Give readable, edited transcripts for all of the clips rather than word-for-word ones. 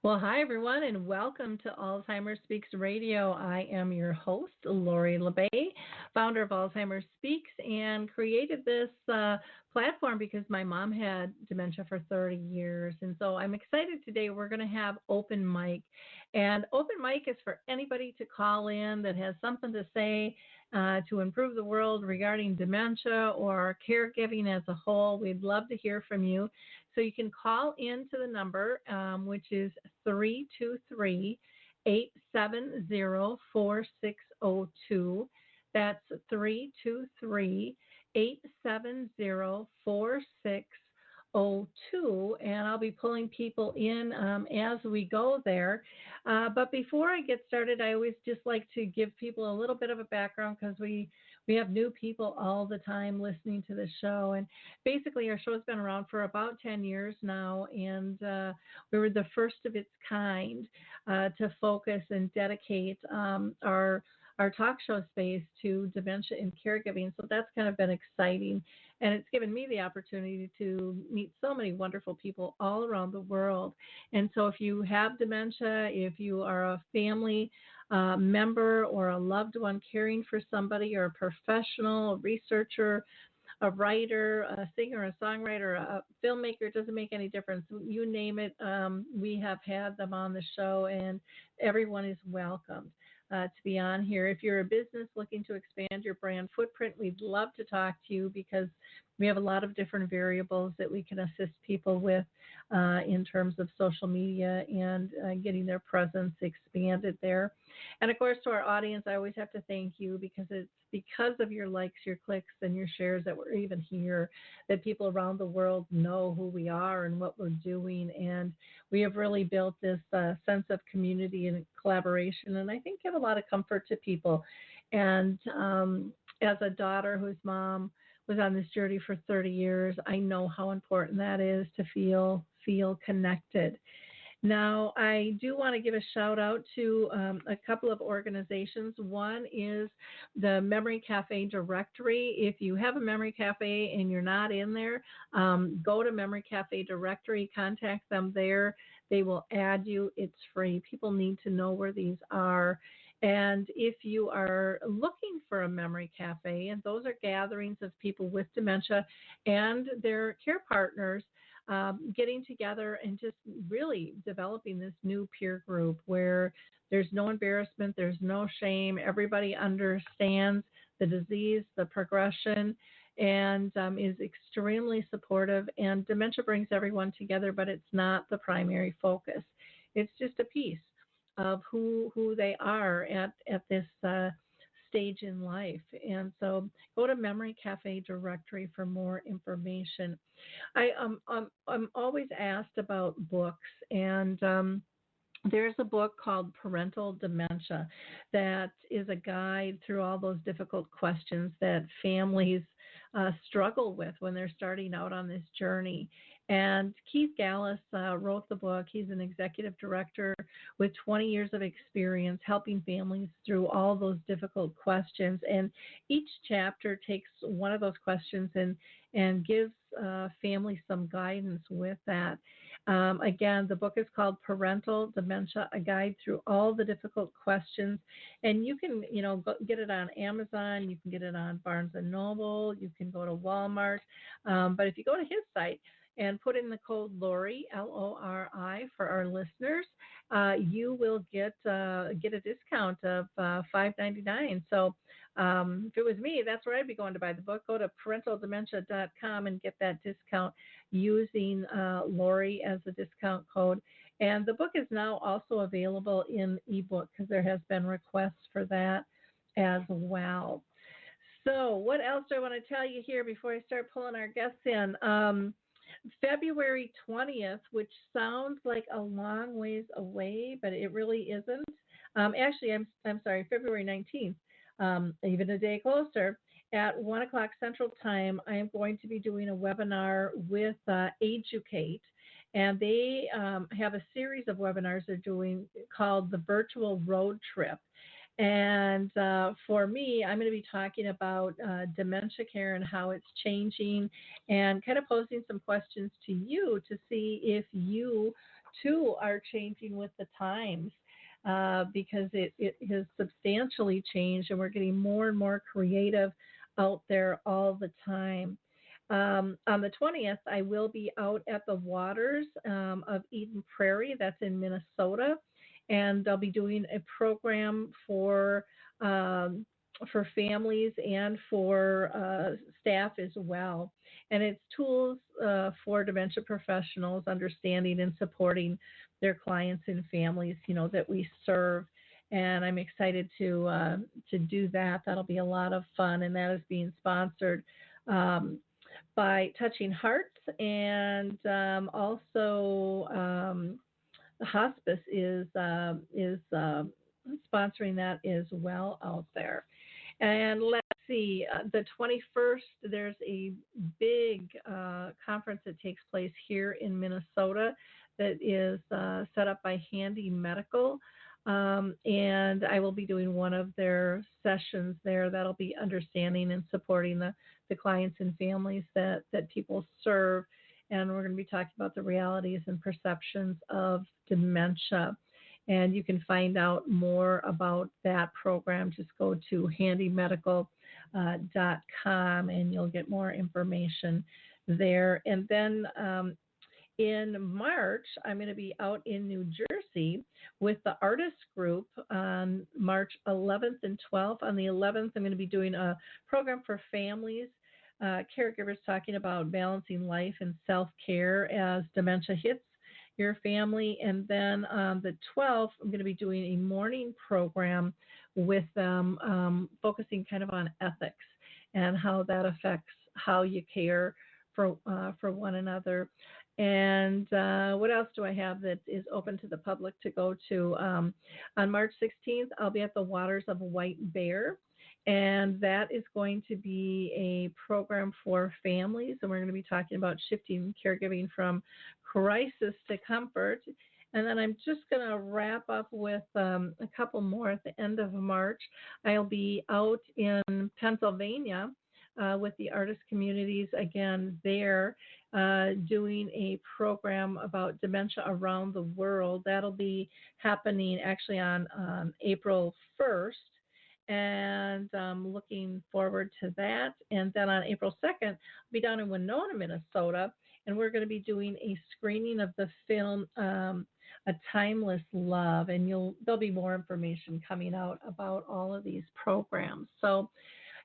Well, hi everyone, and welcome to Alzheimer Speaks Radio. I am your host, Lori LeBay, founder of Alzheimer Speaks, and created this platform because my mom had dementia for 30 years. And so I'm excited today. We're going to have open mic. And open mic is for anybody to call in that has something to say to improve the world regarding dementia or caregiving as a whole. We'd love to hear from you. So you can call in to the number, which is 323-870-4602. That's 323-870-4602. And I'll be pulling people in as we go there. But before I get started, I always just like to give people a little bit of a background because we have new people all the time listening to the show. And basically, our show's been around for about 10 years now, and we were the first of its kind to focus and dedicate our talk show space to dementia and caregiving. So that's kind of been exciting. And it's given me the opportunity to meet so many wonderful people all around the world. And so if you have dementia, if you are a family member or a loved one caring for somebody, or a professional, a researcher, a writer, a singer, a songwriter, a filmmaker, it doesn't make any difference. You name it, we have had them on the show, and everyone is welcomed to be on here. If you're a business looking to expand your brand footprint, we'd love to talk to you because we have a lot of different variables that we can assist people with in terms of social media and getting their presence expanded there. And of course, to our audience, I always have to thank you because it's because of your likes, your clicks, and your shares that we're even here, that people around the world know who we are and what we're doing. And we have really built this sense of community and collaboration, and I think give a lot of comfort to people. And as a daughter whose mom was on this journey for 30 years, I know how important that is to feel connected. Now, I do want to give a shout out to a couple of organizations. One is the Memory Cafe Directory. If you have a Memory Cafe and you're not in there, go to Memory Cafe Directory, contact them there. They will add you. It's free. People need to know where these are. And if you are looking for a memory cafe, and those are gatherings of people with dementia and their care partners, getting together and just really developing this new peer group where there's no embarrassment, there's no shame. Everybody understands the disease, the progression, and is extremely supportive. And dementia brings everyone together, but it's not the primary focus. It's just a piece of who they are at this stage in life. And so go to Memory Cafe Directory for more information. I'm always asked about books, and there's a book called Parental Dementia that is a guide through all those difficult questions that families struggle with when they're starting out on this journey. And Keith Gallus wrote the book. He's an executive director with 20 years of experience helping families through all those difficult questions. And each chapter takes one of those questions and gives families some guidance with that. Again, the book is called Parental Dementia, a guide through all the difficult questions. And you can, get it on Amazon. You can get it on Barnes & Noble. You can go to Walmart. But if you go to his site and put in the code Lori, Lori, for our listeners, you will get a discount of $5.99. So if it was me, that's where I'd be going to buy the book. Go to parentaldementia.com and get that discount using Lori as a discount code. And the book is now also available in ebook because there has been requests for that as well. So what else do I want to tell you here before I start pulling our guests in? February 20th, which sounds like a long ways away, but it really isn't. Actually, I'm sorry, February 19th, even a day closer. At 1 o'clock Central Time, I am going to be doing a webinar with Educate, and they have a series of webinars they're doing called the Virtual Road Trip. And for me, I'm going to be talking about dementia care and how it's changing, and kind of posing some questions to you to see if you too are changing with the times because it has substantially changed, and we're getting more and more creative out there all the time. On the 20th, I will be out at the waters of Eden Prairie. That's in Minnesota, and they'll be doing a program for families and for staff as well. And it's tools for dementia professionals understanding and supporting their clients and families, that we serve. And I'm excited to do that. That'll be a lot of fun, and that is being sponsored by Touching Hearts, and also the hospice is sponsoring that as well out there. And let's see, the 21st, there's a big conference that takes place here in Minnesota that is set up by Handy Medical. And I will be doing one of their sessions there that'll be understanding and supporting the clients and families that people serve. And we're going to be talking about the realities and perceptions of dementia. And you can find out more about that program. Just go to handymedical.com and you'll get more information there. And then in March, I'm going to be out in New Jersey with the Artist Group on March 11th and 12th. On the 11th, I'm going to be doing a program for families, caregivers talking about balancing life and self-care as dementia hits your family. And then on the 12th, I'm going to be doing a morning program with them, focusing kind of on ethics and how that affects how you care for one another. And what else do I have that is open to the public to go to? On March 16th, I'll be at the Waters of White Bear, and that is going to be a program for families, and we're going to be talking about shifting caregiving from crisis to comfort. And then I'm just going to wrap up with a couple more at the end of March. I'll be out in Pennsylvania with the artist communities again there, doing a program about dementia around the world. That'll be happening actually on April 1st. And I'm looking forward to that. And then on April 2nd, I'll be down in Winona, Minnesota, and we're going to be doing a screening of the film A Timeless Love, and there'll be more information coming out about all of these programs. So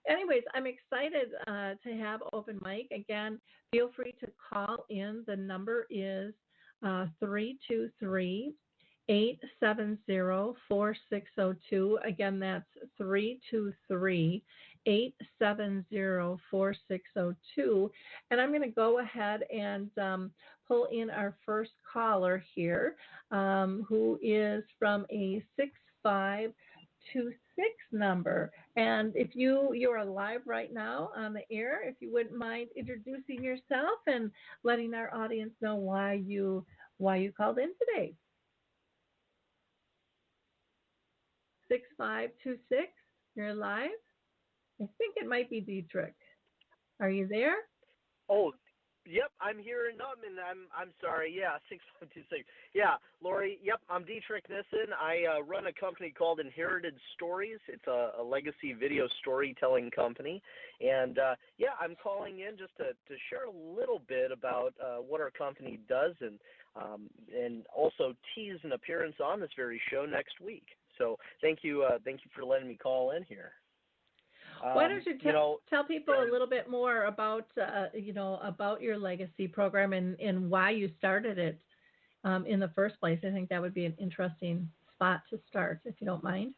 anyways, I'm excited to have open mic. Again, feel free to call in. The number is 323-870-4602. Again, that's 323-870-4602. And I'm going to go ahead and pull in our first caller here, who is from a 6526 number. And if you're live right now on the air, if you wouldn't mind introducing yourself and letting our audience know why you called in today. 6526, you're live. I think it might be Dietrich. Are you there? Oh, yep, I'm here in Nutman. I'm sorry. Yeah, 6526. Yeah, Lori. Yep, I'm Dietrich Nissen. I run a company called Inherited Stories. It's a legacy video storytelling company, and yeah, I'm calling in just to share a little bit about what our company does, and also tease an appearance on this very show next week. So thank you for letting me call in here. Why don't you tell people a little bit more about about your legacy program and why you started it in the first place? I think that would be an interesting spot to start, if you don't mind.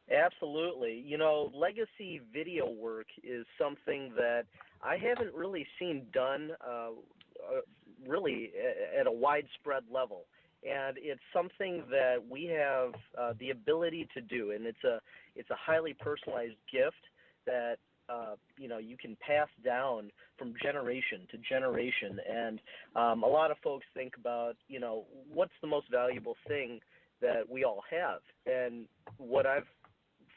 Absolutely. Legacy video work is something that I haven't really seen done really at a widespread level. And it's something that we have the ability to do, and it's a highly personalized gift that you can pass down from generation to generation. And a lot of folks think about what's the most valuable thing that we all have, and what I've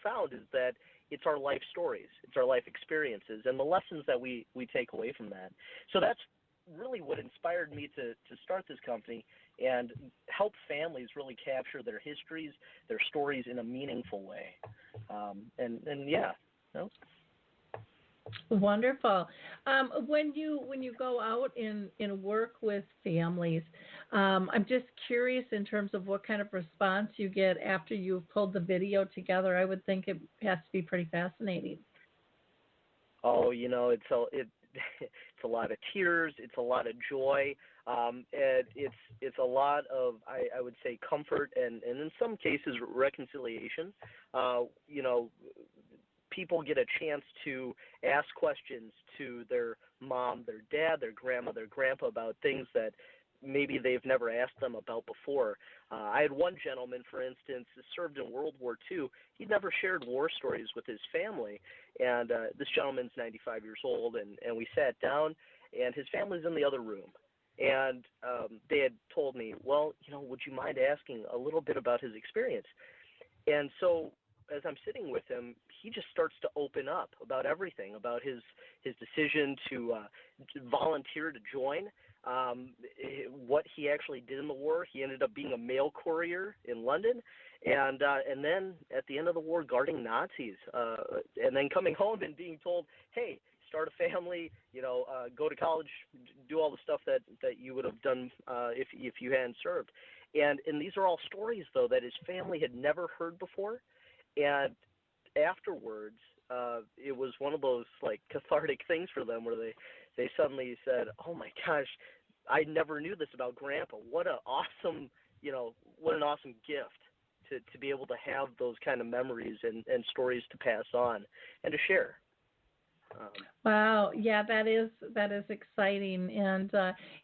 found is that it's our life stories, it's our life experiences, and the lessons that we take away from that. So that's really what inspired me to start this company and help families really capture their histories, their stories in a meaningful way. And yeah, no. Wonderful. When you go out in work with families, I'm just curious in terms of what kind of response you get after you've pulled the video together. I would think it has to be pretty fascinating. Oh, it's a lot of tears, it's a lot of joy, and it's a lot of I would say comfort and in some cases reconciliation. You know, people get a chance to ask questions to their mom, their dad, their grandma, their grandpa about things that maybe they've never asked them about before. I had one gentleman, for instance, who served in World War II. He'd never shared war stories with his family, and this gentleman's 95 years old, and we sat down, and his family's in the other room. And they had told me, well, would you mind asking a little bit about his experience? And so as I'm sitting with him, he just starts to open up about everything, about his decision to volunteer to join, what he actually did in the war. He ended up being a mail courier in London, and then at the end of the war, guarding Nazis, and then coming home and being told, hey, start a family, go to college, do all the stuff that you would have done if you hadn't served. And these are all stories, though, that his family had never heard before. And afterwards, it was one of those like cathartic things for them where they suddenly said, "Oh my gosh, I never knew this about Grandpa. What an awesome gift to be able to have those kind of memories and stories to pass on and to share." Wow, yeah, that is exciting, and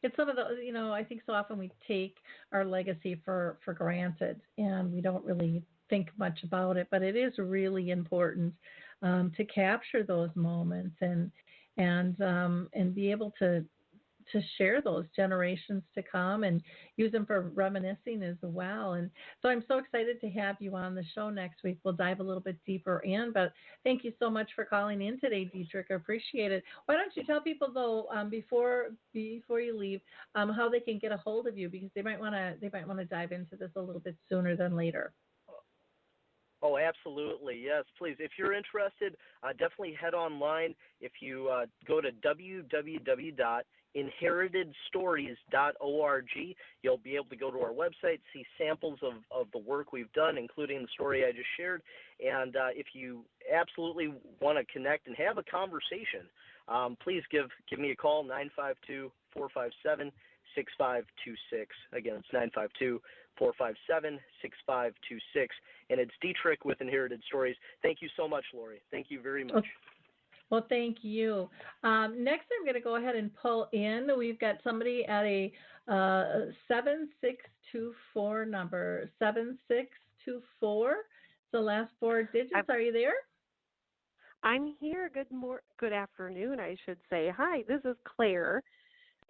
it's some of the I think so often we take our legacy for granted, and we don't really think much about it, but it is really important to capture those moments and be able to share those generations to come and use them for reminiscing as well. And so I'm so excited to have you on the show next week. We'll dive a little bit deeper in, but thank you so much for calling in today, Dietrich. I appreciate it. Why don't you tell people though, before you leave, how they can get a hold of you, because they might want to dive into this a little bit sooner than later. Oh, absolutely. Yes, please. If you're interested, definitely head online. If you go to www.inheritedstories.org, you'll be able to go to our website, see samples of the work we've done, including the story I just shared. And if you absolutely want to connect and have a conversation, please give me a call, 952-457-6526. Again, it's 952-457-6526. And it's Dietrich with Inherited Stories. Thank you so much, Lori. Thank you very much. Well, thank you. Next, I'm going to go ahead and pull in. We've got somebody at a 7624 number. 7624. The last four digits. Are you there? I'm here. Good afternoon, I should say. Hi, this is Claire,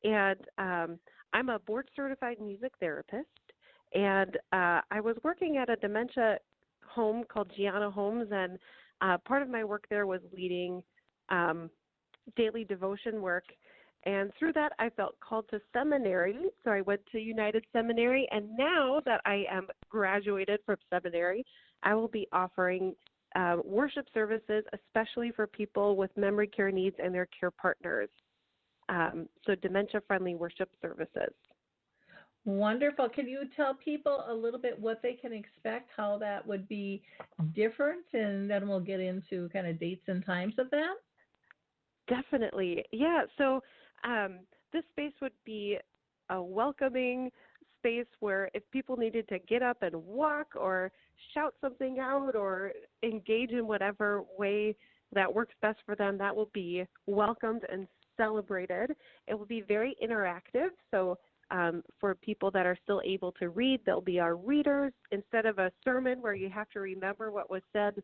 and I'm a board-certified music therapist. And I was working at a dementia home called Gianna Homes, and part of my work there was leading daily devotion work. And through that, I felt called to seminary, so I went to United Seminary. And now that I am graduated from seminary, I will be offering worship services, especially for people with memory care needs and their care partners. So dementia-friendly worship services. Wonderful. Can you tell people a little bit what they can expect, how that would be different, and then we'll get into kind of dates and times of that? Definitely. Yeah. So this space would be a welcoming space where if people needed to get up and walk or shout something out or engage in whatever way that works best for them, that will be welcomed and celebrated. It will be very interactive. So for people that are still able to read, there'll be our readers. Instead of a sermon where you have to remember what was said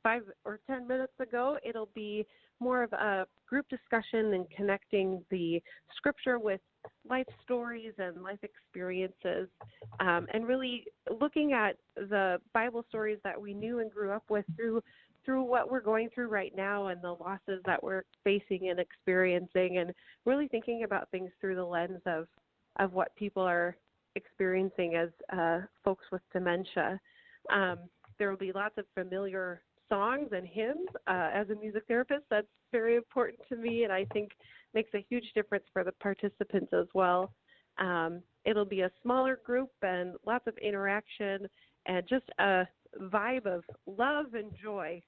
5 or 10 minutes ago, it'll be more of a group discussion and connecting the scripture with life stories and life experiences, and really looking at the Bible stories that we knew and grew up with through through what we're going through right now and the losses that we're facing and experiencing, and really thinking about things through the lens of what people are experiencing as folks with dementia. There will be lots of familiar songs and hymns. As a music therapist, that's very important to me, and I think makes a huge difference for the participants as well. It'll be a smaller group and lots of interaction and just a vibe of love and joy.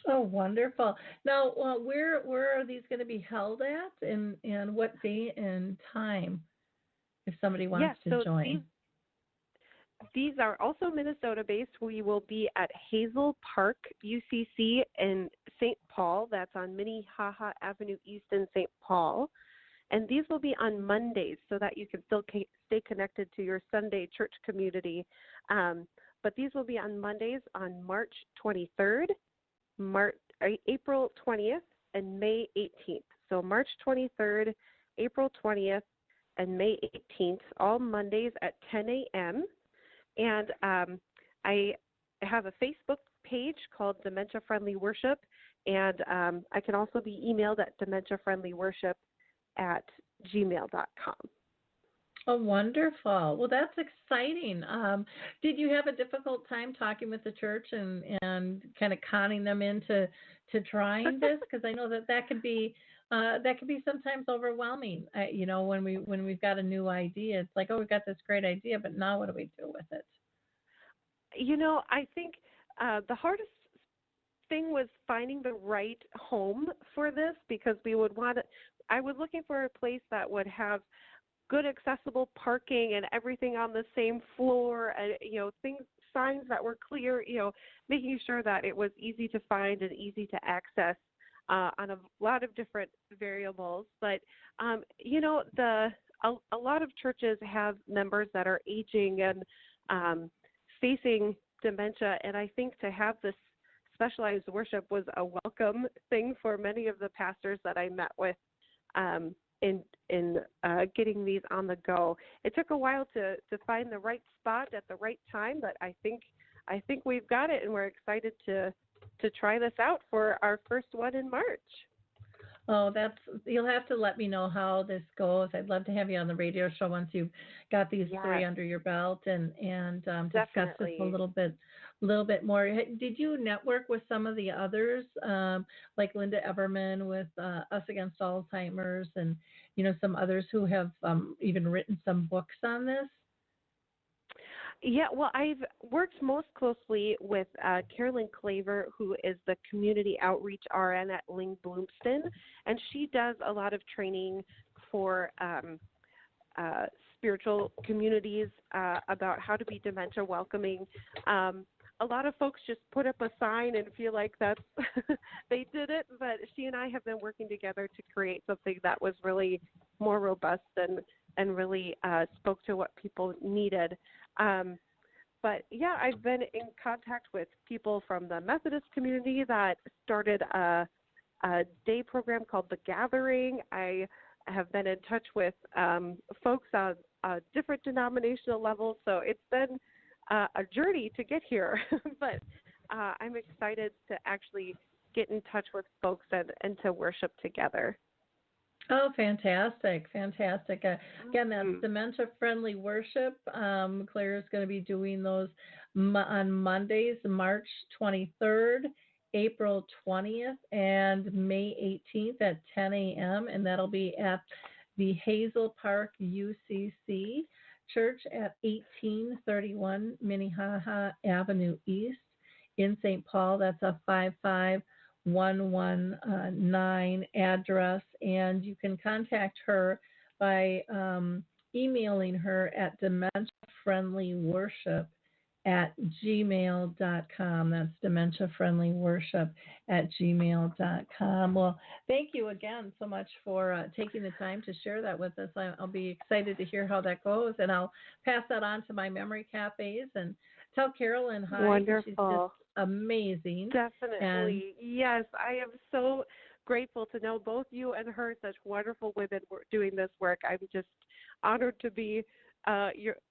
Oh, wonderful. Now, where are these going to be held at, and what day and time, if somebody wants to join? These are also Minnesota-based. We will be at Hazel Park, UCC in St. Paul. That's on Minnehaha Avenue East in St. Paul. And these will be on Mondays so that you can still stay connected to your Sunday church community. But these will be on Mondays on March 23rd, April 20th, and May 18th. So March 23rd, April 20th, and May 18th, all Mondays at 10 a.m. And I have a Facebook page called Dementia Friendly Worship, and I can also be emailed at dementiafriendlyworship@gmail.com. Oh, wonderful. Well, that's exciting. Did you have a difficult time talking with the church and kind of conning them into trying this? Because I know that could be sometimes overwhelming. When we've got a new idea, it's like, oh, we've got this great idea, but now what do we do with it? I think the hardest thing was finding the right home for this, because I was looking for a place that would have good accessible parking and everything on the same floor, and signs that were clear, making sure that it was easy to find and easy to access on a lot of different variables. But a lot of churches have members that are aging and facing dementia, and I think to have this specialized worship was a welcome thing for many of the pastors that I met with in getting these on the go. It took a while to find the right spot at the right time, but I think we've got it, and we're excited to try this out for our first one in March. Oh, you'll have to let me know how this goes. I'd love to have you on the radio show once you've got these three under your belt and discuss this a little bit more. Did you network with some of the others, like Linda Everman with Us Against Alzheimer's, and some others who have even written some books on this? Yeah, well, I've worked most closely with Carolyn Claver, who is the community outreach RN at Ling Bloomston, and she does a lot of training for spiritual communities about how to be dementia welcoming. A lot of folks just put up a sign and feel like that's they did it, but she and I have been working together to create something that was really more robust and really spoke to what people needed. But yeah, I've been in contact with people from the Methodist community that started a day program called The Gathering. I have been in touch with folks on different denominational levels, so it's been a journey to get here. But I'm excited to actually get in touch with folks and to worship together. Oh, fantastic. Again, that's Dementia Friendly Worship. Claire is going to be doing those on Mondays, March 23rd, April 20th, and May 18th at 10 a.m., and that'll be at the Hazel Park UCC Church at 1831 Minnehaha Avenue East in St. Paul. That's a 55119 address, and you can contact her by emailing her at dementiafriendlyworship@gmail.com. That's dementiafriendlyworship@gmail.com. Well, thank you again so much for taking the time to share that with us. I'll be excited to hear how that goes, and I'll pass that on to my memory cafes and tell Carolyn hi. Wonderful. She's just amazing. Definitely. Yes, I am so grateful to know both you and her, such wonderful women doing this work. I'm just honored to be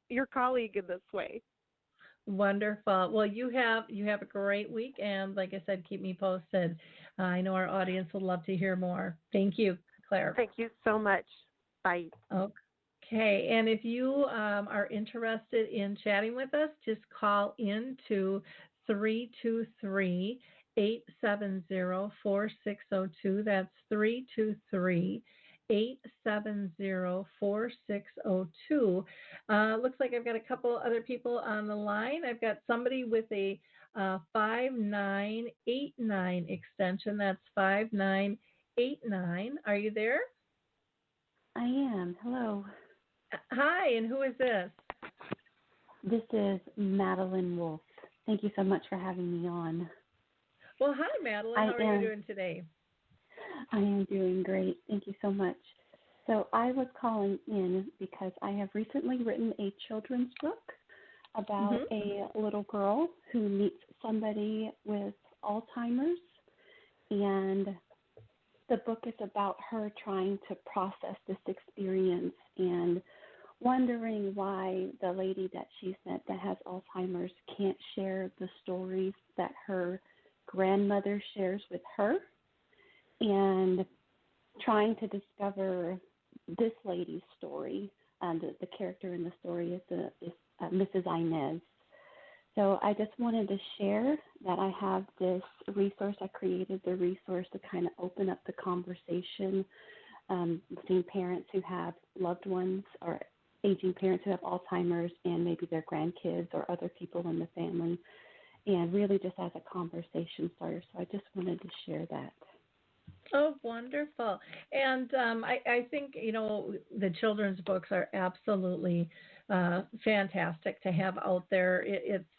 your colleague in this way. Wonderful. Well, you have a great week, and like I said, keep me posted. I know our audience would love to hear more. Thank you, Claire. Thank you so much. Bye. Okay, and if you are interested in chatting with us, just call in to 323-870-4602. That's 323-870-4602. Looks like I've got a couple other people on the line. I've got somebody with a 5989 extension. That's 5989. Are you there? I am. Hello. Hi, and who is this? This is Madeline Wolf. Thank you so much for having me on. Well, hi, Madeline. How are you doing today? I am doing great. Thank you so much. So I was calling in because I have recently written a children's book about a little girl who meets somebody with Alzheimer's, and the book is about her trying to process this experience and wondering why the lady that she's met that has Alzheimer's can't share the stories that her grandmother shares with her, and trying to discover this lady's story. The character in the story is Mrs. Inez. So I just wanted to share that I have this resource. I created the resource to kind of open up the conversation between parents who have loved ones or aging parents who have Alzheimer's and maybe their grandkids or other people in the family, and really just as a conversation starter. So I just wanted to share that. Oh, wonderful. And I think, the children's books are absolutely fantastic to have out there.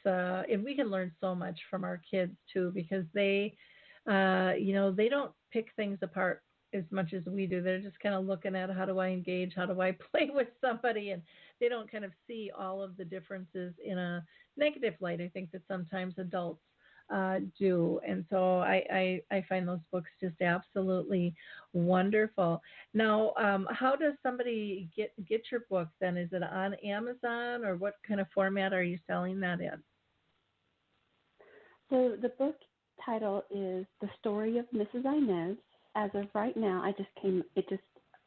And we can learn so much from our kids, too, because they don't pick things apart as much as we do. They're just kind of looking at how do I engage, how do I play with somebody, and they don't kind of see all of the differences in a negative light. I think that sometimes adults do. And so I find those books just absolutely wonderful. Now, how does somebody get your book then? Is it on Amazon, or what kind of format are you selling that in? So the book title is The Story of Mrs. Inez. As of right now, it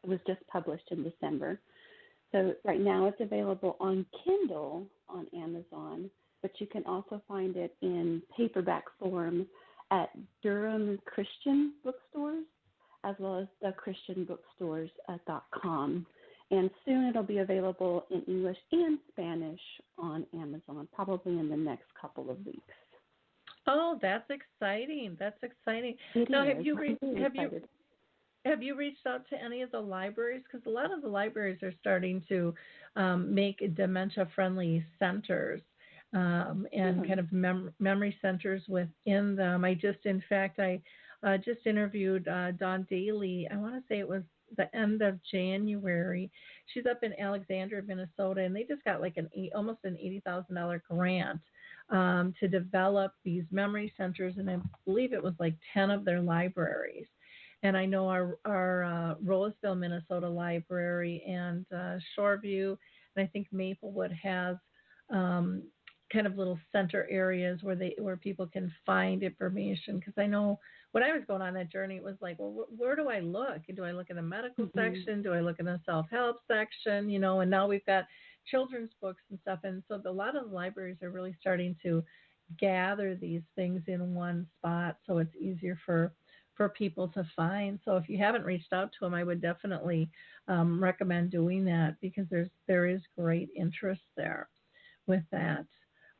was just published in December. So right now it's available on Kindle on Amazon, but you can also find it in paperback form at Durham Christian bookstores, as well as the christianbookstores.com. And soon it'll be available in English and Spanish on Amazon, probably in the next couple of weeks. Oh, that's exciting. That's exciting. Now, have you reached out to any of the libraries? Because a lot of the libraries are starting to make dementia-friendly centers and kind of memory centers within them. I just interviewed Dawn Daly. I want to say it was the end of January. She's up in Alexandria, Minnesota, and they just got like almost an $80,000 grant to develop these memory centers, and I believe it was like 10 of their libraries. And I know our Roseville, Minnesota library and Shoreview, and I think Maplewood has kind of little center areas where people can find information. Because I know when I was going on that journey, it was like, well, where do I look? Do I look in the medical section? Do I look in the self-help section? And now we've got children's books and stuff. And so a lot of the libraries are really starting to gather these things in one spot, so it's easier for people to find. So if you haven't reached out to them, I would definitely recommend doing that, because there is great interest there with that.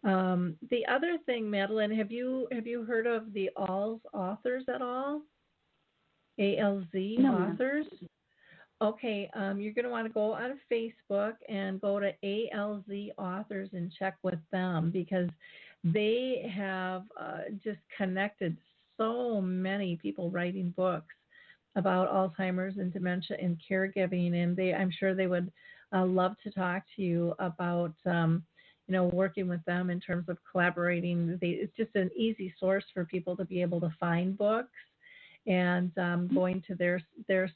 The other thing, Madeline, have you heard of the ALZ authors at all? ALZ authors? Okay, you're going to want to go on Facebook and go to ALZ authors and check with them, because they have just connected so many people writing books about Alzheimer's and dementia and caregiving, and I'm sure they would love to talk to you about working with them in terms of collaborating. It's just an easy source for people to be able to find books, and going to their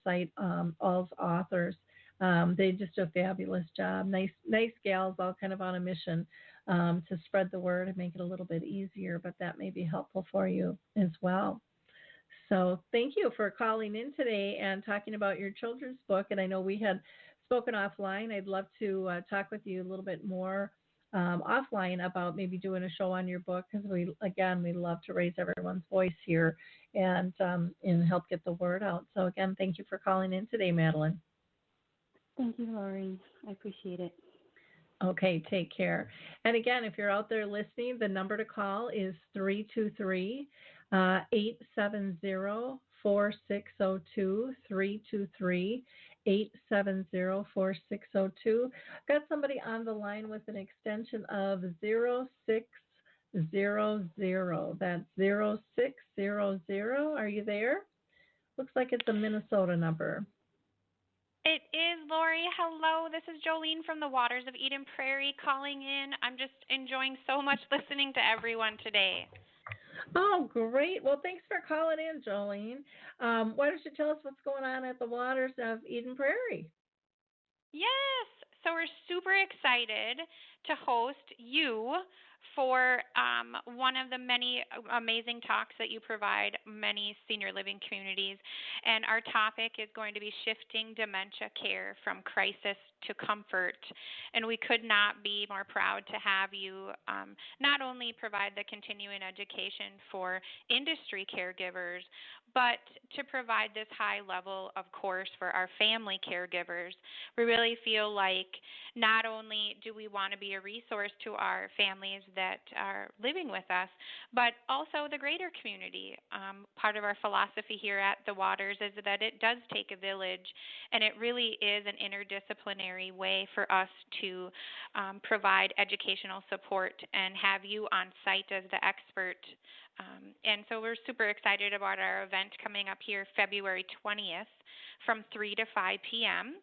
site, All's Authors. They just do a fabulous job. Nice gals, all kind of on a mission to spread the word and make it a little bit easier, but that may be helpful for you as well. So thank you for calling in today and talking about your children's book. And I know we had spoken offline. I'd love to talk with you a little bit more offline about maybe doing a show on your book, because we love to raise everyone's voice here and help get the word out. So again, thank you for calling in today, Madeline. Thank you, Lori. I appreciate it. Okay, take care. And again, if you're out there listening, the number to call is 323 870 4602, 323 870 4602. Got somebody on the line with an extension of 0600. That's 0600. Are you there? Looks like it's a Minnesota number. It is, Lori. Hello, this is Jolene from the Waters of Eden Prairie calling in. I'm just enjoying so much listening to everyone today. Oh, great. Well, thanks for calling in, Jolene. Why don't you tell us what's going on at the Waters of Eden Prairie? Yes, so we're super excited to host you for one of the many amazing talks that you provide many senior living communities. And our topic is going to be shifting dementia care from crisis to comfort. And we could not be more proud to have you not only provide the continuing education for industry caregivers, but to provide this high level of course for our family caregivers. We really feel like not only do we want to be a resource to our families that are living with us, but also the greater community. Part of our philosophy here at the Waters is that it does take a village, and it really is an interdisciplinary way for us to provide educational support and have you on site as the expert. And so we're super excited about our event coming up here February 20th from 3 to 5 p.m.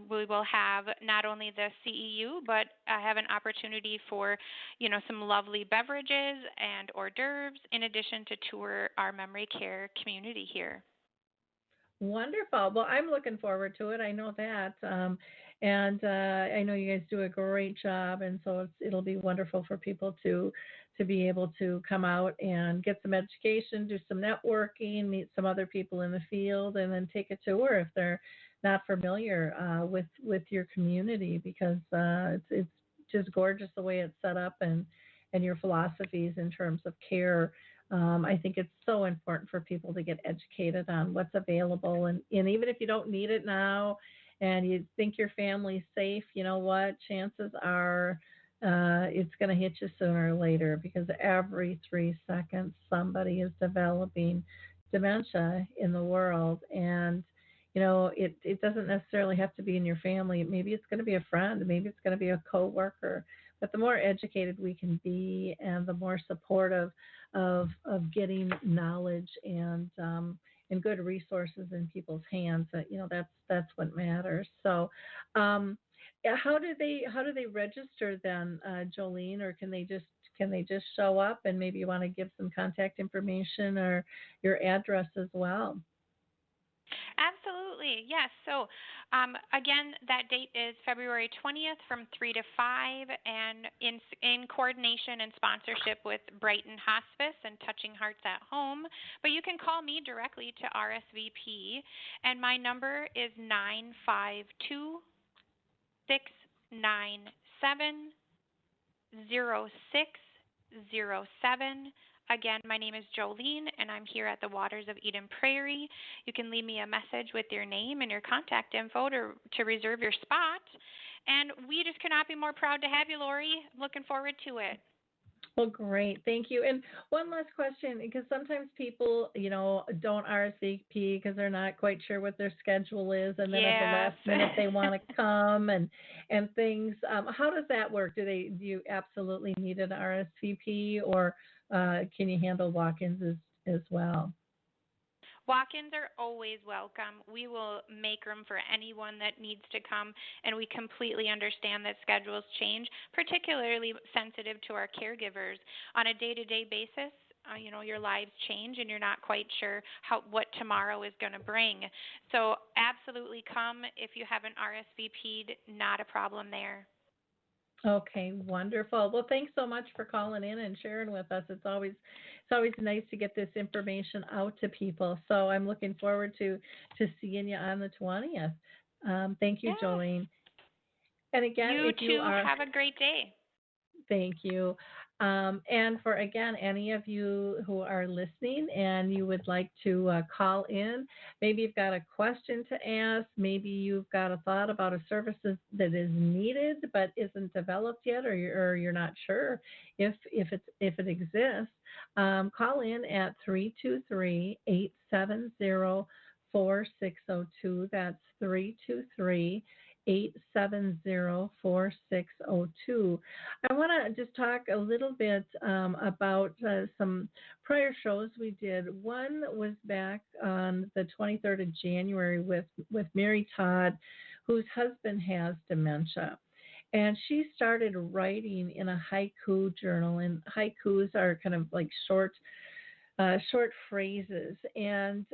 We will have not only the CEU, but have an opportunity for, some lovely beverages and hors d'oeuvres, in addition to tour our memory care community here. Wonderful. Well, I'm looking forward to it. I know that. And I know you guys do a great job. And so it'll be wonderful for people to be able to come out and get some education, do some networking, meet some other people in the field, and then take a tour if they're not familiar with your community, because it's just gorgeous the way it's set up and your philosophies in terms of care. I think it's so important for people to get educated on what's available. And even if you don't need it now and you think your family's safe, you know what? Chances are it's going to hit you sooner or later, because every 3 seconds somebody is developing dementia in the world. And, it doesn't necessarily have to be in your family. Maybe it's going to be a friend. Maybe it's going to be a coworker. But the more educated we can be, and the more supportive of getting knowledge and good resources in people's hands, that's what matters. So, how do they register then, Jolene? Or can they just show up? And maybe you want to give some contact information or your address as well. Absolutely, yes. So, again, that date is February 20th from 3 to 5, and in coordination and sponsorship with Brighton Hospice and Touching Hearts at Home. But you can call me directly to RSVP, and my number is 952 697 0607. Again, my name is Jolene, and I'm here at the Waters of Eden Prairie. You can leave me a message with your name and your contact info to reserve your spot. And we just could not be more proud to have you, Lori. Looking forward to it. Well, great. Thank you. And one last question, because sometimes people, don't RSVP because they're not quite sure what their schedule is. And then at the last minute, they want to come and things. How does that work? Do you absolutely need an RSVP, or can you handle walk-ins as well? Walk-ins are always welcome. We will make room for anyone that needs to come, and we completely understand that schedules change, particularly sensitive to our caregivers. On a day-to-day basis, your lives change, and you're not quite sure what tomorrow is going to bring. So absolutely come if you haven't RSVP'd, not a problem there. Okay, wonderful. Well, thanks so much for calling in and sharing with us. It's always nice to get this information out to people. So I'm looking forward to seeing you on the 20th. Thank you, Yes. Jolene. And again, You if you too are have a great day. Thank you. And for again, any of you who are listening and you would like to call in, maybe you've got a question to ask, maybe you've got a thought about a service that is needed but isn't developed yet, or you're not sure if it exists, call in at 323-870-4602. That's 323-870-4602. I want to just talk a little bit about some prior shows we did. One was back on the 23rd of January with Mary Todd, whose husband has dementia. And she started writing in a haiku journal, and haikus are kind of like short phrases. And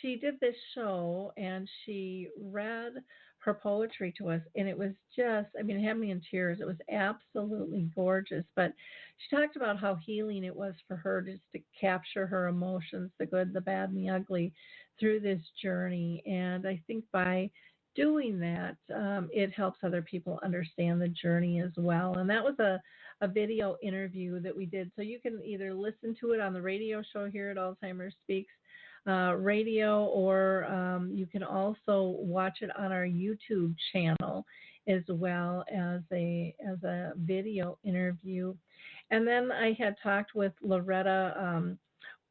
she did this show and she read her poetry to us, and it was just, I mean, it had me in tears. It was absolutely gorgeous. But she talked about how healing it was for her just to capture her emotions, the good, the bad, and the ugly, through this journey. And I think by doing that, it helps other people understand the journey as well. And that was a video interview that we did. So you can either listen to it on the radio show here at Alzheimer Speaks radio, or you can also watch it on our YouTube channel as well as a video interview. And then I had talked with Loretta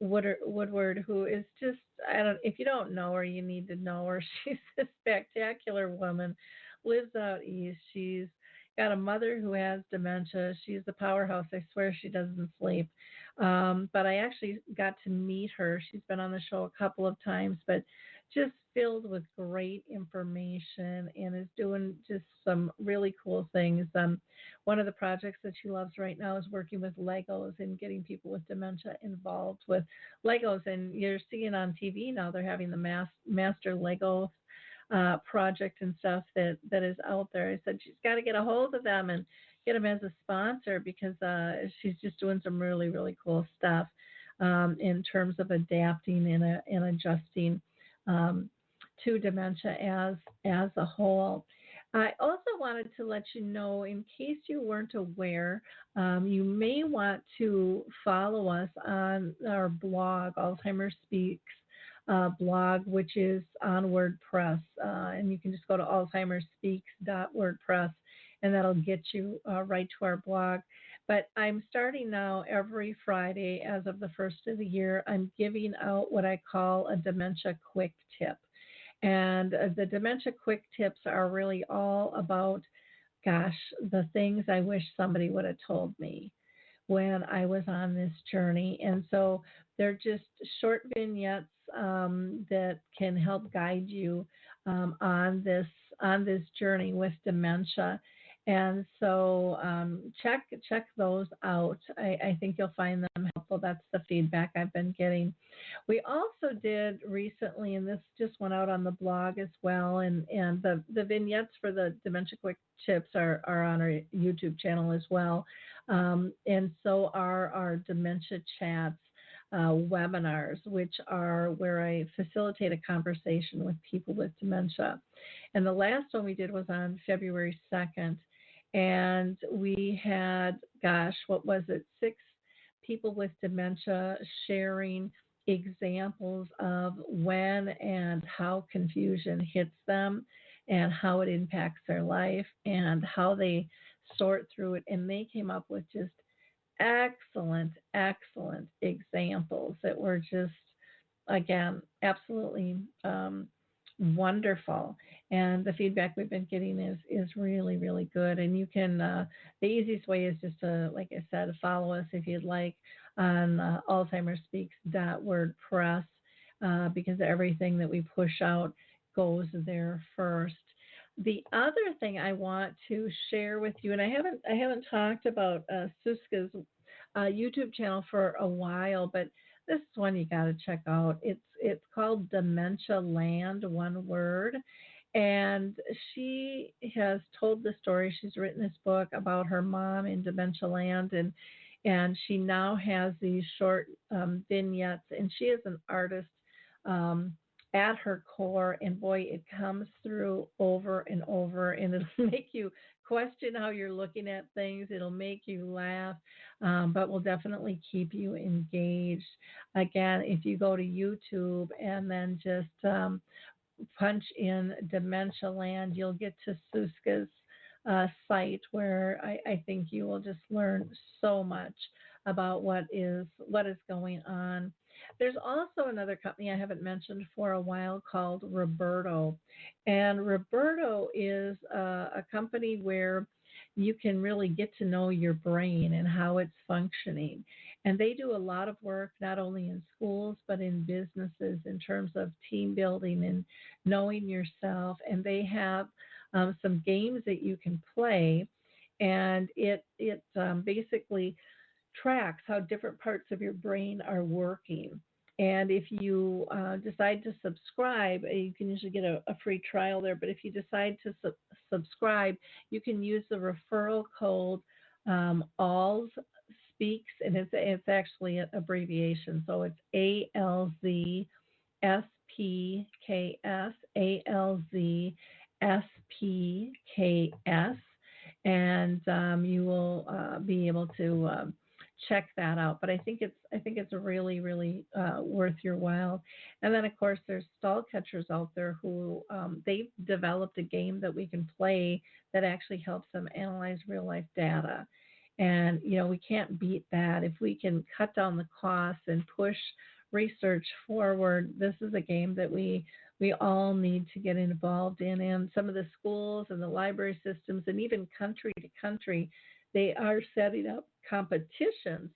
Woodward, who is just, I don't, if you don't know her, you need to know her. She's a spectacular woman, lives out east. She's got a mother who has dementia. She's the powerhouse. I swear she doesn't sleep. But I actually got to meet her. She's been on the show a couple of times, but just filled with great information and is doing just some really cool things. One of the projects that she loves right now is working with Legos and getting people with dementia involved with Legos. And you're seeing on TV now they're having the Master Lego project and stuff that is out there. I said she's got to get a hold of them and get them as a sponsor, because she's just doing some really, really cool stuff in terms of adapting and adjusting to dementia as a whole. I also wanted to let you know, in case you weren't aware, you may want to follow us on our blog, Alzheimer Speaks blog, which is on WordPress. And you can just go to alzheimerspeaks.wordpress, and that'll get you right to our blog. But I'm starting now every Friday as of the first of the year. I'm giving out what I call a dementia quick tip. And the dementia quick tips are really all about, gosh, the things I wish somebody would have told me when I was on this journey. And so they're just short vignettes that can help guide you on this journey with dementia. And so check those out. I think you'll find them helpful. That's the feedback I've been getting. We also did recently, and this just went out on the blog as well, and the vignettes for the Dementia Quick Tips are on our YouTube channel as well. And so are our Dementia Chats webinars, which are where I facilitate a conversation with people with dementia. And the last one we did was on February 2nd. And we had, what was it, 6 people with dementia sharing examples of when and how confusion hits them and how it impacts their life and how they sort through it. And they came up with just excellent examples that were just, again, absolutely wonderful. And the feedback we've been getting is really, really good. And you can, the easiest way is just to, like I said, follow us if you'd like on alzheimerspeaks.wordpress, because everything that we push out goes there first. The other thing I want to share with you, and I haven't talked about Suska's YouTube channel for a while, but this is one you got to check out. It's called Dementia Land, one word, And she has told the story. She's written this book about her mom in Dementia Land, and she now has these short vignettes. And she is an artist um, at her core, and boy, it comes through over and over, and it'll make you question how you're looking at things. It'll make you laugh, but will definitely keep you engaged. Again, if you go to YouTube and then just punch in Dementia Land, you'll get to Suska's site, where I think you will just learn so much about what is going on. There's also another company I haven't mentioned for a while called Roberto, and Roberto is a company where you can really get to know your brain and how it's functioning. And they do a lot of work not only in schools but in businesses in terms of team building and knowing yourself. And they have some games that you can play, and it basically tracks how different parts of your brain are working. And if you decide to subscribe, you can usually get a free trial there. But if you decide to subscribe, you can use the referral code ALZ Speaks, and it's actually an abbreviation. So it's ALZSPKS, ALZSPKS, and you will be able to check that out. But I think it's really worth your while. And then of course there's stall catchers out there who they've developed a game that we can play that actually helps them analyze real life data. And we can't beat that. If we can cut down the costs and push research forward, this is a game that we all need to get involved in. And some of the schools and the library systems, and even country to country, they are setting up competitions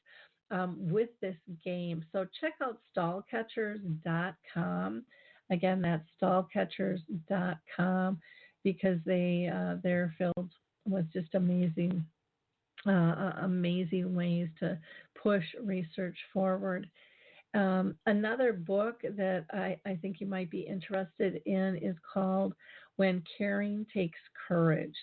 with this game. So check out stallcatchers.com. Again, that's stallcatchers.com, because they're filled with just amazing ways to push research forward. Another book that I think you might be interested in is called When Caring Takes Courage.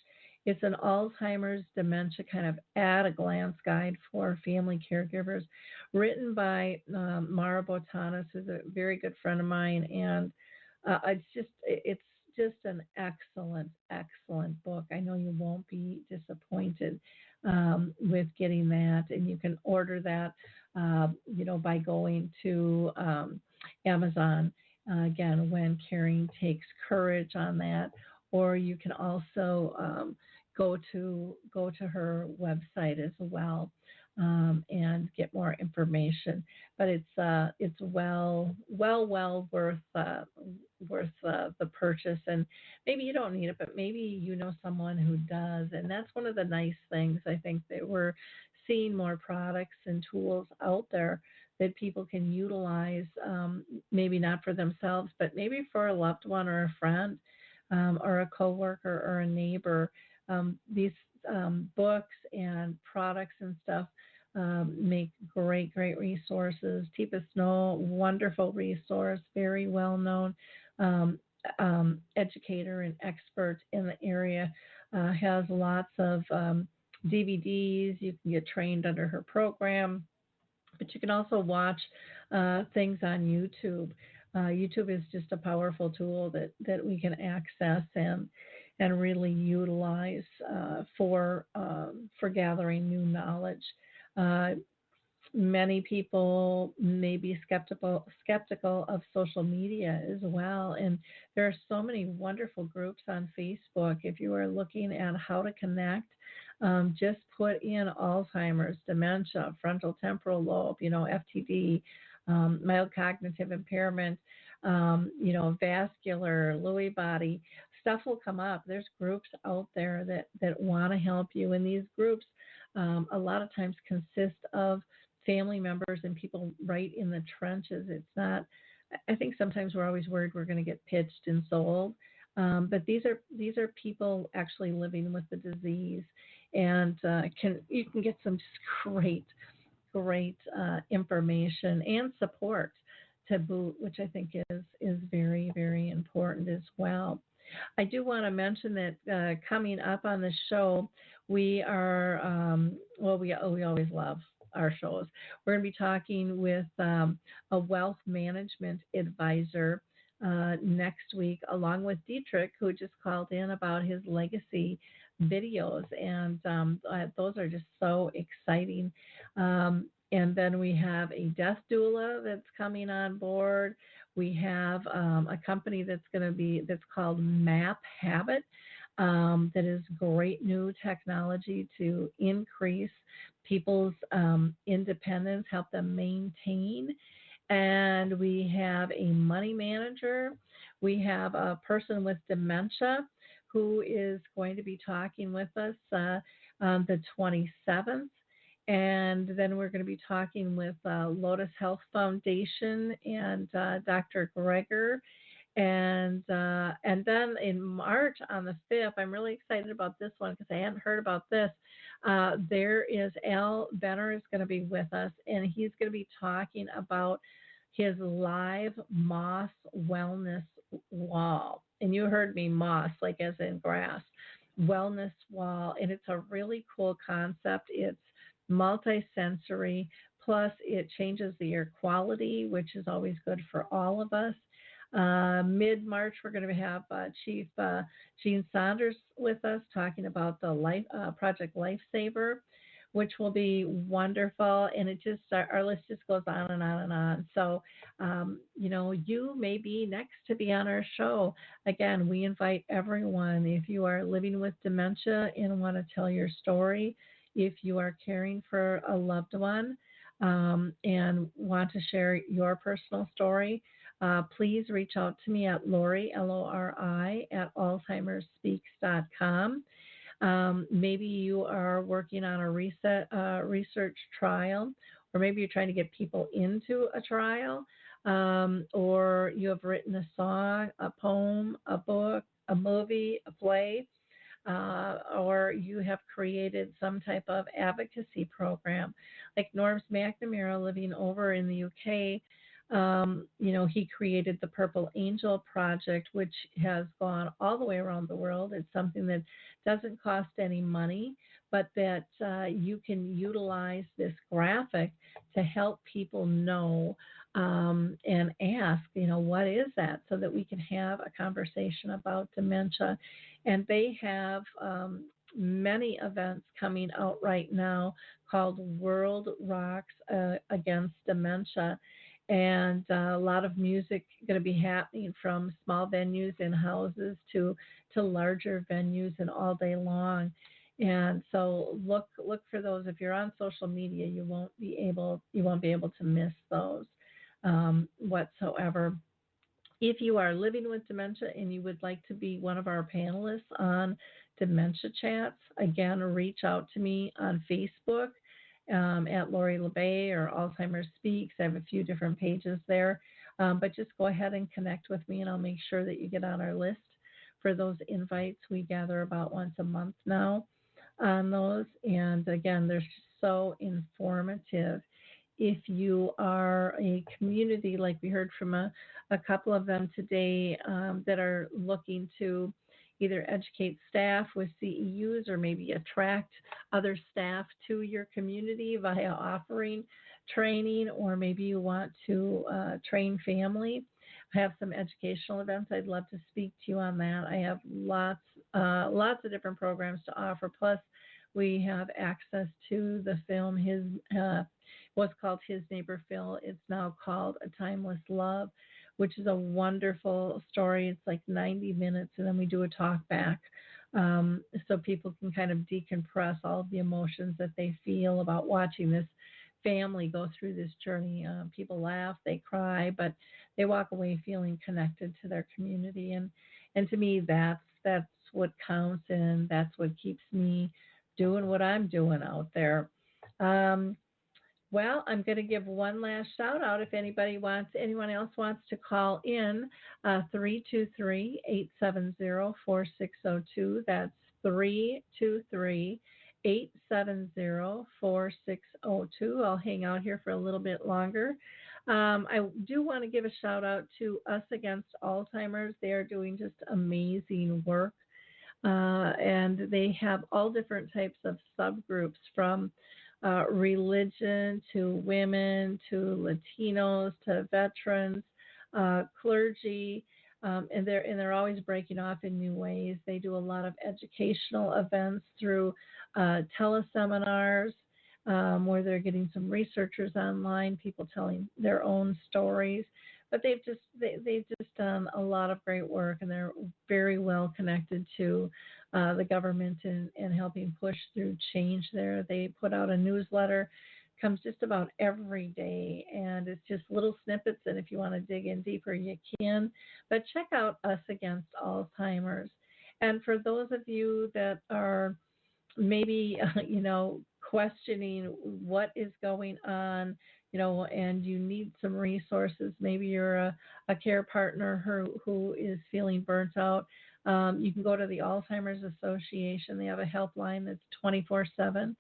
It's an Alzheimer's dementia kind of at-a-glance guide for family caregivers, written by Mara Botanis, who's a very good friend of mine, and it's just an excellent book. I know you won't be disappointed with getting that, and you can order that, by going to Amazon. Again, When Caring Takes Courage on that, or you can also go to her website as well and get more information. But it's well worth the purchase. And maybe you don't need it, but maybe you know someone who does. And that's one of the nice things, I think, that we're seeing more products and tools out there that people can utilize, maybe not for themselves, but maybe for a loved one or a friend, or a coworker or a neighbor. These books and products and stuff make great resources. Teepa Snow, wonderful resource, very well known educator and expert in the area, has lots of DVDs. You can get trained under her program, but you can also watch things on YouTube. YouTube is just a powerful tool that we can access and really utilize for gathering new knowledge. Many people may be skeptical of social media as well, and there are so many wonderful groups on Facebook. If you are looking at how to connect, just put in Alzheimer's, dementia, frontal temporal lobe, FTD, mild cognitive impairment, vascular, Lewy body. Stuff will come up. There's groups out there that want to help you, and these groups a lot of times consist of family members and people right in the trenches. It's not. I think sometimes we're always worried we're going to get pitched and sold, but these are people actually living with the disease, and you can get some just great information and support to boot, which I think is very important as well. I do want to mention that coming up on the show, we are, we always love our shows. We're going to be talking with a wealth management advisor next week, along with Dietrich, who just called in about his legacy videos. And those are just so exciting. And then we have a death doula that's coming on board. We have a company that's called Map Habit, that is great new technology to increase people's independence, help them maintain. And we have a money manager. We have a person with dementia who is going to be talking with us on the 27th. And then we're going to be talking with Lotus Health Foundation and Dr. Greger. And then in March on the 5th, I'm really excited about this one because I hadn't heard about this. There is Al Benner is going to be with us, and he's going to be talking about his live moss wellness wall. And you heard me, moss, like as in grass, wellness wall. And it's a really cool concept. It's multi-sensory, plus it changes the air quality, which is always good for all of us. Mid-March, we're going to have Chief Gene Saunders with us talking about the Project Lifesaver, which will be wonderful. And it just our list just goes on and on and on. So, you may be next to be on our show. Again, we invite everyone. If you are living with dementia and want to tell your story, if you are caring for a loved one and want to share your personal story, please reach out to me at Lori, Lori, at alzheimerspeaks.com. Maybe you are working on a research trial, or maybe you're trying to get people into a trial, or you have written a song, a poem, a book, a movie, a play, or you have created some type of advocacy program. Like Norms McNamara, living over in the UK, he created the Purple Angel Project, which has gone all the way around the world. It's something that doesn't cost any money, but that you can utilize this graphic to help people know and ask, what is that, so that we can have a conversation about dementia. And they have many events coming out right now called World Rocks Against Dementia. And a lot of music going to be happening from small venues in houses to larger venues and all day long. And so look for those. If you're on social media, you won't be able to miss those whatsoever. If you are living with dementia and you would like to be one of our panelists on Dementia Chats, again, reach out to me on Facebook at Lori LeBay or Alzheimer's Speaks. I have a few different pages there. But just go ahead and connect with me, and I'll make sure that you get on our list for those invites. We gather about once a month now on those. And again, they're so informative. If you are a community, like we heard from a couple of them today, that are looking to either educate staff with CEUs or maybe attract other staff to your community via offering training, or maybe you want to train family. I have some educational events. I'd love to speak to you on that. I have lots of different programs to offer. Plus, we have access to the film, what's called His Neighbor Phil. It's now called A Timeless Love, which is a wonderful story. It's like 90 minutes, and then we do a talk back, so people can kind of decompress all of the emotions that they feel about watching this family go through this journey. People laugh, they cry, but they walk away feeling connected to their community. And to me, that's what counts, and that's what keeps me doing what I'm doing out there. Well, I'm going to give one last shout out. If anyone else wants to call in, 323-870-4602. That's 323-870-4602. I'll hang out here for a little bit longer. I do want to give a shout out to Us Against Alzheimer's. They are doing just amazing work. And they have all different types of subgroups, from religion to women to Latinos to veterans, clergy, and they're always breaking off in new ways. They do a lot of educational events through teleseminars, where they're getting some researchers online, people telling their own stories. But they've just done a lot of great work, and they're very well connected to the government and helping push through change there. They put out a newsletter, comes just about every day, and it's just little snippets, and if you want to dig in deeper, you can. But check out Us Against Alzheimer's. And for those of you that are maybe, questioning what is going on, and you need some resources. Maybe you're a care partner who is feeling burnt out. You can go to the Alzheimer's Association. They have a helpline that's 24/7,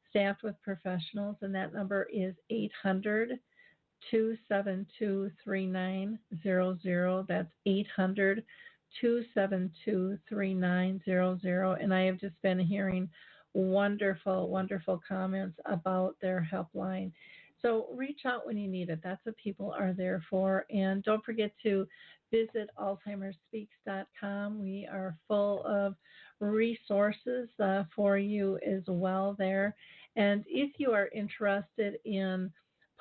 staffed with professionals, and that number is 800-272-3900. That's 800-272-3900. And I have just been hearing wonderful, wonderful comments about their helpline. So reach out when you need it. That's what people are there for. And don't forget to visit alzheimersspeaks.com. We are full of resources for you as well there. And if you are interested in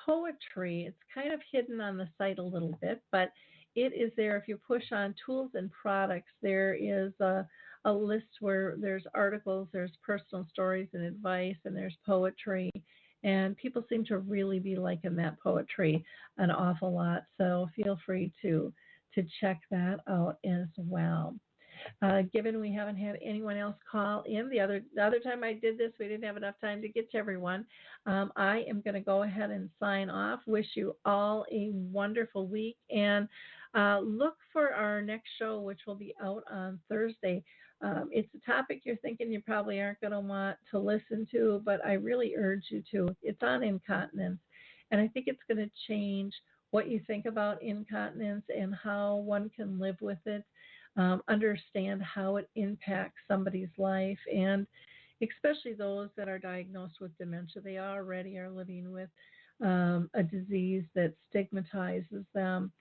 poetry, it's kind of hidden on the site a little bit, but it is there. If you push on tools and products, there is a list where there's articles, there's personal stories and advice, and there's poetry. And people seem to really be liking that poetry an awful lot. So feel free to check that out as well. Given we haven't had anyone else call in, the other time I did this, we didn't have enough time to get to everyone. I am going to go ahead and sign off. Wish you all a wonderful week, and look for our next show, which will be out on Thursday. It's a topic you're thinking you probably aren't going to want to listen to, but I really urge you to. It's on incontinence, and I think it's going to change what you think about incontinence and how one can live with it, understand how it impacts somebody's life, and especially those that are diagnosed with dementia. They already are living with a disease that stigmatizes them.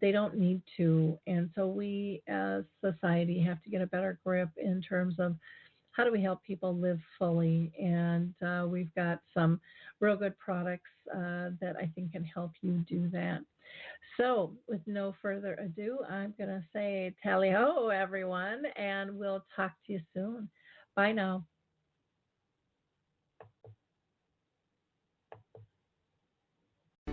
They don't need to. And so we as society have to get a better grip in terms of how do we help people live fully. And we've got some real good products that I think can help you do that. So with no further ado, I'm going to say tally-ho, everyone, and we'll talk to you soon. Bye now.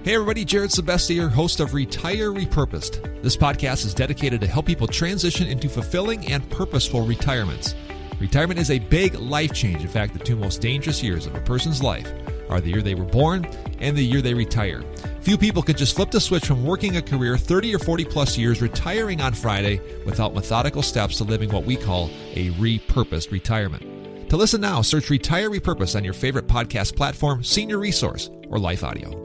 Hey everybody, Jared Sebestier, host of Retire Repurposed. This podcast is dedicated to help people transition into fulfilling and purposeful retirements. Retirement is a big life change. In fact, the two most dangerous years of a person's life are the year they were born and the year they retire. Few people could just flip the switch from working a career 30 or 40 plus years, retiring on Friday without methodical steps to living what we call a repurposed retirement. To listen now, search Retire Repurposed on your favorite podcast platform, Senior Resource, or Life Audio.